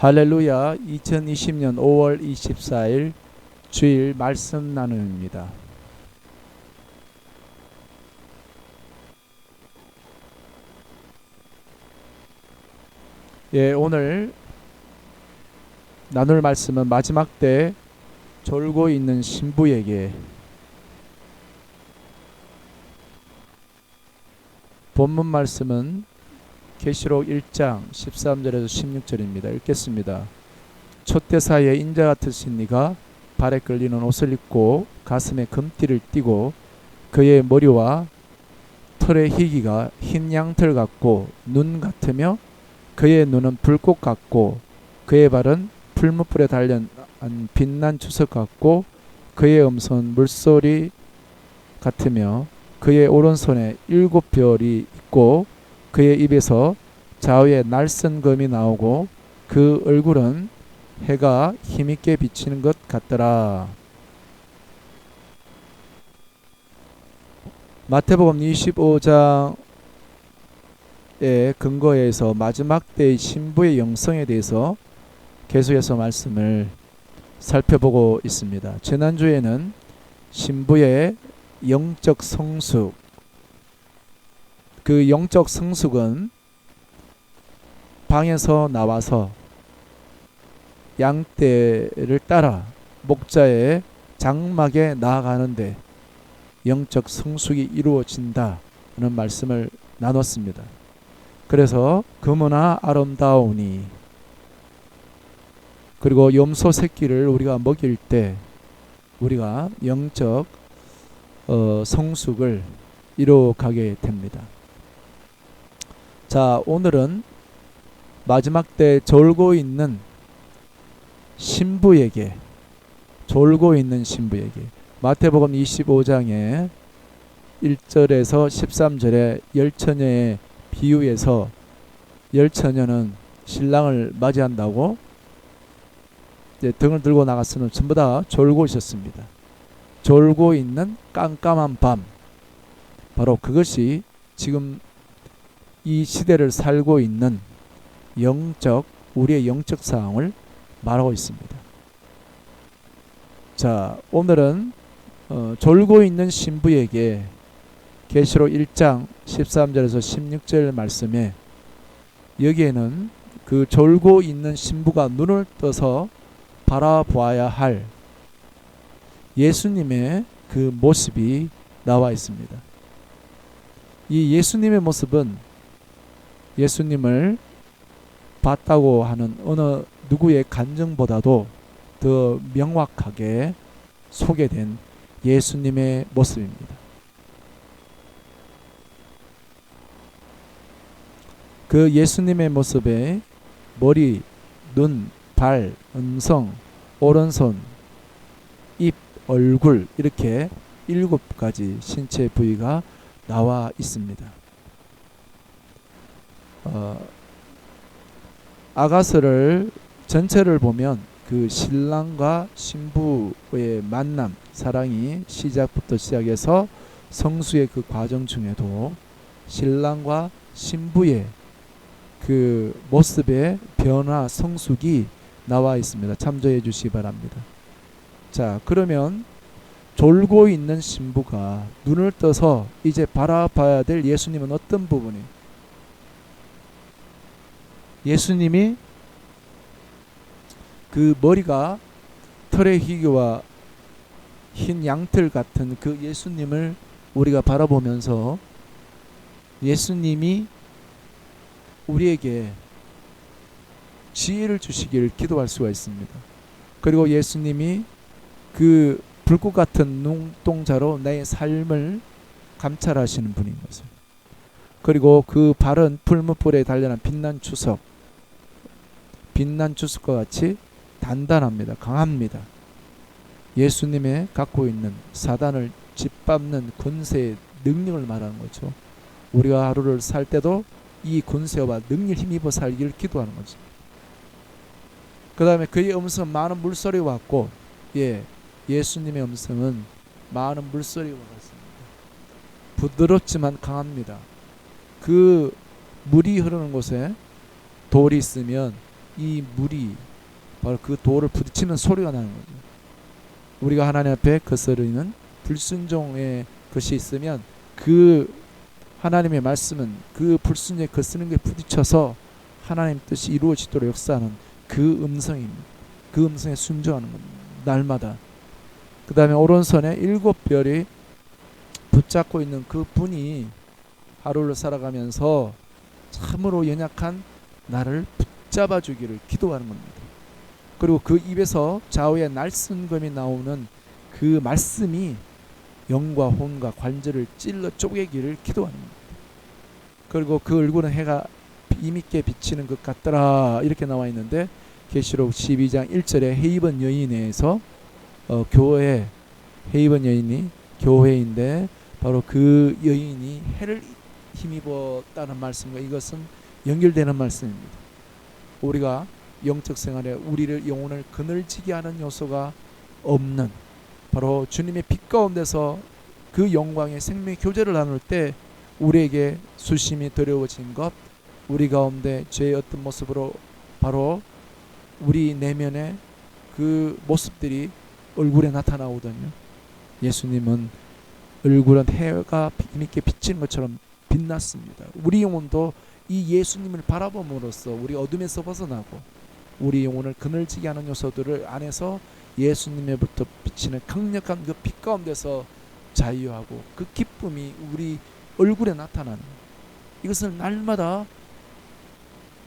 할렐루야. 2020년 5월 24일 주일 말씀 나눔입니다. 오늘 나눌 말씀은 마지막 때 졸고 있는 신부에게. 본문 말씀은 계시록 1장 13절에서 16절입니다. 읽겠습니다. 촛대사의 인자 같으신 이가 발에 끌리는 옷을 입고 가슴에 금띠를 띠고 그의 머리와 털의 희기가 흰 양털 같고 눈 같으며 그의 눈은 불꽃 같고 그의 발은 풀무불에 달린 빛난 주석 같고 그의 음성은 물소리 같으며 그의 오른손에 7별이 있고 그의 입에서 좌우에 날선 검이 나오고 그 얼굴은 해가 힘있게 비치는 것 같더라. 마태복음 25장의 근거에서 마지막 때의 신부의 영성에 대해서 계속해서 말씀을 살펴보고 있습니다. 지난주에는 신부의 영적 성숙, 그 영적 성숙은 방에서 나와서 양떼를 따라 목자의 장막에 나아가는데 영적 성숙이 이루어진다는 말씀을 나눴습니다. 그래서 금은아 아름다우니, 그리고 염소 새끼를 우리가 먹일 때 우리가 영적 성숙을 이루어가게 됩니다. 자, 오늘은 마지막 때 졸고 있는 신부에게, 마태복음 25장에 1절에서 13절에 열처녀의 비유에서 열처녀는 신랑을 맞이한다고 이제 등을 들고 나갔으면 전부 다 졸고 있었습니다. 졸고 있는 깜깜한 밤, 바로 그것이 지금 이 시대를 살고 있는 우리의 영적 상황을 말하고 있습니다. 자, 오늘은 졸고 있는 신부에게 계시록 1장 13절에서 16절 말씀에, 여기에는 그 졸고 있는 신부가 눈을 떠서 바라보아야 할 예수님의 그 모습이 나와 있습니다. 이 예수님의 모습은 예수님을 봤다고 하는 어느 누구의 간증보다도 더 명확하게 소개된 예수님의 모습입니다. 그 예수님의 모습에 머리, 눈, 발, 음성, 오른손, 입, 얼굴, 이렇게 7가지 신체 부위가 나와 있습니다. 아가서를 전체를 보면 그 신랑과 신부의 만남, 사랑이 시작부터 시작해서 성수의 그 과정 중에도 신랑과 신부의 그 모습의 변화, 성숙이 나와 있습니다. 참조해 주시기 바랍니다. 자, 그러면 졸고 있는 신부가 눈을 떠서 이제 바라봐야 될 예수님은 어떤 부분이? 예수님이 그 머리가 털의 희귀와 흰 양털 같은 그 예수님을 우리가 바라보면서 예수님이 우리에게 지혜를 주시기를 기도할 수가 있습니다. 그리고 예수님이 그 불꽃 같은 눈동자로 내 삶을 감찰하시는 분인 것을, 그리고 그 발은 풀무불에 달려난 빛난 주석과 같이 단단합니다. 강합니다. 예수님의 갖고 있는 사단을 짓밟는 권세의 능력을 말하는 거죠. 우리가 하루를 살 때도 이 권세와 능력을 힘입어 살기를 기도하는 거죠. 그 다음에 그의 음성은 많은 물소리와 같고, 예수님의 음성은 많은 물소리와 같습니다. 부드럽지만 강합니다. 그 물이 흐르는 곳에 돌이 있으면 이 물이 바로 그 돌을 부딪히는 소리가 나는 거죠. 우리가 하나님 앞에 거스르는 불순종의 것이 있으면 그 하나님의 말씀은 그 불순종에 거스르는 게 부딪혀서 하나님 뜻이 이루어지도록 역사하는 그 음성입니다. 그 음성에 순종하는 겁니다. 날마다. 그 다음에 오른손에 7별이 붙잡고 있는 그 분이 하루를 살아가면서 참으로 연약한 나를 붙잡아 주기를 기도하는 겁니다. 그리고 그 입에서 좌우에 날쌘금이 나오는 그 말씀이 영과 혼과 관절을 찔러 쪼개기를 기도하는 겁니다. 그리고 그 얼굴은 해가 힘있게 비치는 것 같더라 이렇게 나와 있는데 계시록 12장 1절에 헤이번 여인에서 교회 헤이번 여인이 교회인데 바로 그 여인이 해를 힘입었다는 말씀과 이것은 연결되는 말씀입니다. 우리가 영적 생활에 우리를 영혼을 그늘지게 하는 요소가 없는 바로 주님의 빛 가운데서 그 영광의 생명의 교제를 나눌 때 우리에게 수심이 두려워진 것, 우리 가운데 죄의 어떤 모습으로 바로 우리 내면의 그 모습들이 얼굴에 나타나오거든요. 예수님은 얼굴은 해가 힘있게 비치는 것처럼 빛났습니다. 우리 영혼도 이 예수님을 바라봄으로써 우리 어둠에서 벗어나고 우리 영혼을 그늘지게 하는 요소들을 안에서 예수님에부터 비치는 강력한 그 빛 가운데서 자유하고 그 기쁨이 우리 얼굴에 나타나는 이것을 날마다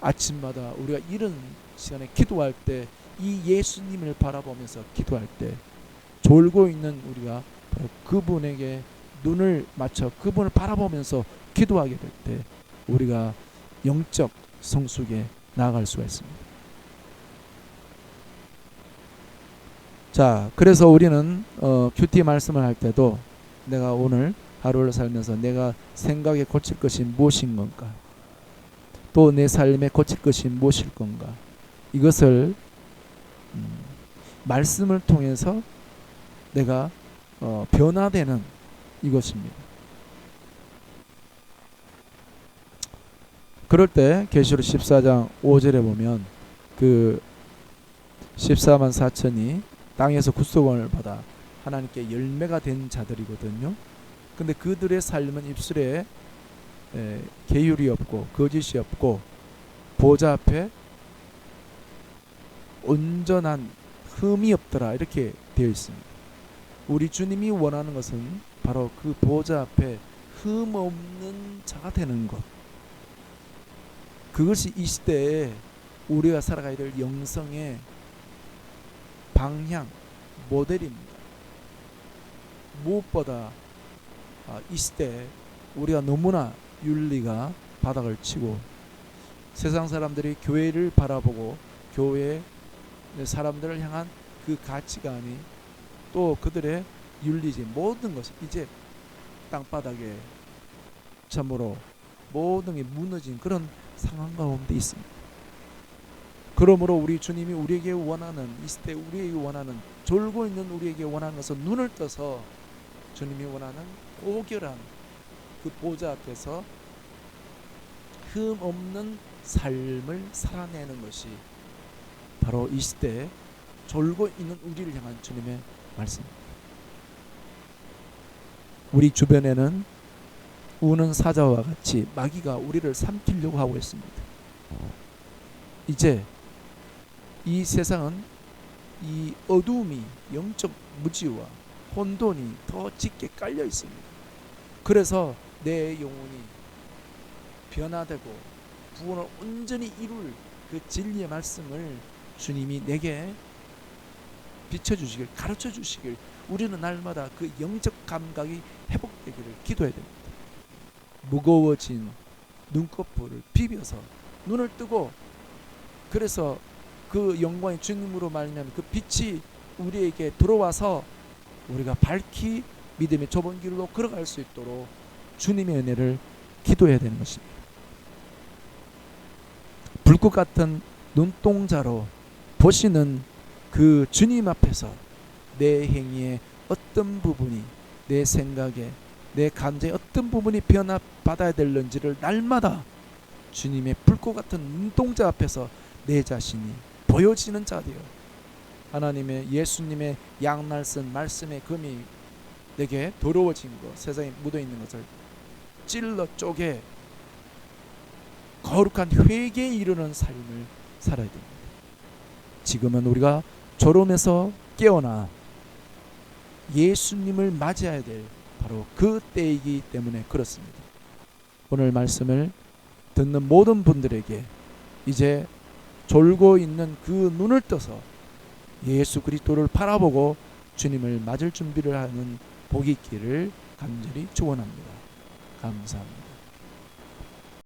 아침마다 우리가 이런 시간에 기도할 때 이 예수님을 바라보면서 기도할 때 졸고 있는 우리가 바로 그분에게 눈을 맞춰 그분을 바라보면서 기도하게 될 때 우리가 영적 성숙에 나아갈 수가 있습니다. 자, 그래서 우리는 큐티 말씀을 할 때도 내가 오늘 하루를 살면서 내가 생각에 고칠 것이 무엇인 건가, 또 내 삶에 고칠 것이 무엇일 건가, 이것을 말씀을 통해서 내가 변화되는 이것입니다. 그럴 때 계시록 14장 5절에 보면 그 14만 4천이 땅에서 구속을 받아 하나님께 열매가 된 자들이거든요. 근데 그들의 삶은 입술에 계율이 없고 거짓이 없고 보좌 앞에 온전한 흠이 없더라 이렇게 되어 있습니다. 우리 주님이 원하는 것은 바로 그 보좌 앞에 흠 없는 자가 되는 것. 그것이 이 시대에 우리가 살아가야 될 영성의 방향, 모델입니다. 무엇보다 이 시대에 우리가 너무나 윤리가 바닥을 치고 세상 사람들이 교회를 바라보고 교회 사람들을 향한 그 가치관이 또 그들의 윤리지 모든 것이 이제 땅바닥에 참으로 모든 게 무너진 그런 상황 가운데 있습니다. 그러므로 우리 주님이 우리에게 원하는 이 시대 우리에게 원하는 졸고 있는 우리에게 원하는 것은 눈을 떠서 주님이 원하는 고결한 그 보좌 앞에서 흠 없는 삶을 살아내는 것이 바로 이 시대에 졸고 있는 우리를 향한 주님의 말씀입니다. 우리 주변에는 우는 사자와 같이 마귀가 우리를 삼키려고 하고 있습니다. 이제 이 세상은 이 어두움이 영적 무지와 혼돈이 더 짙게 깔려 있습니다. 그래서 내 영혼이 변화되고 구원을 온전히 이룰 그 진리의 말씀을 주님이 내게 비춰주시길, 가르쳐주시길, 우리는 날마다 그 영적 감각이 회복되기를 기도해야 됩니다. 무거워진 눈꺼풀을 비벼서 눈을 뜨고, 그래서 그 영광의 주님으로 말미암아 그 빛이 우리에게 들어와서 우리가 밝히 믿음의 좁은 길로 걸어갈 수 있도록 주님의 은혜를 기도해야 되는 것입니다. 불꽃 같은 눈동자로 보시는 그 주님 앞에서 내 행위의 어떤 부분이, 내 생각에, 내 감정의 어떤 부분이 변화받아야 될는지를 날마다 주님의 불꽃 같은 눈동자 앞에서 내 자신이 보여지는 자 되어 하나님의 예수님의 양날선 말씀의 금이 내게 더러워진 것, 세상에 묻어있는 것을 찔러 쪼개 거룩한 회개에 이르는 삶을 살아야 됩니다. 지금은 우리가 졸음에서 깨어나 예수님을 맞이해야 될 바로 그 때이기 때문에 그렇습니다. 오늘 말씀을 듣는 모든 분들에게 이제 졸고 있는 그 눈을 떠서 예수 그리스도를 바라보고 주님을 맞을 준비를 하는 복이 있기를 간절히 축원합니다. 감사합니다.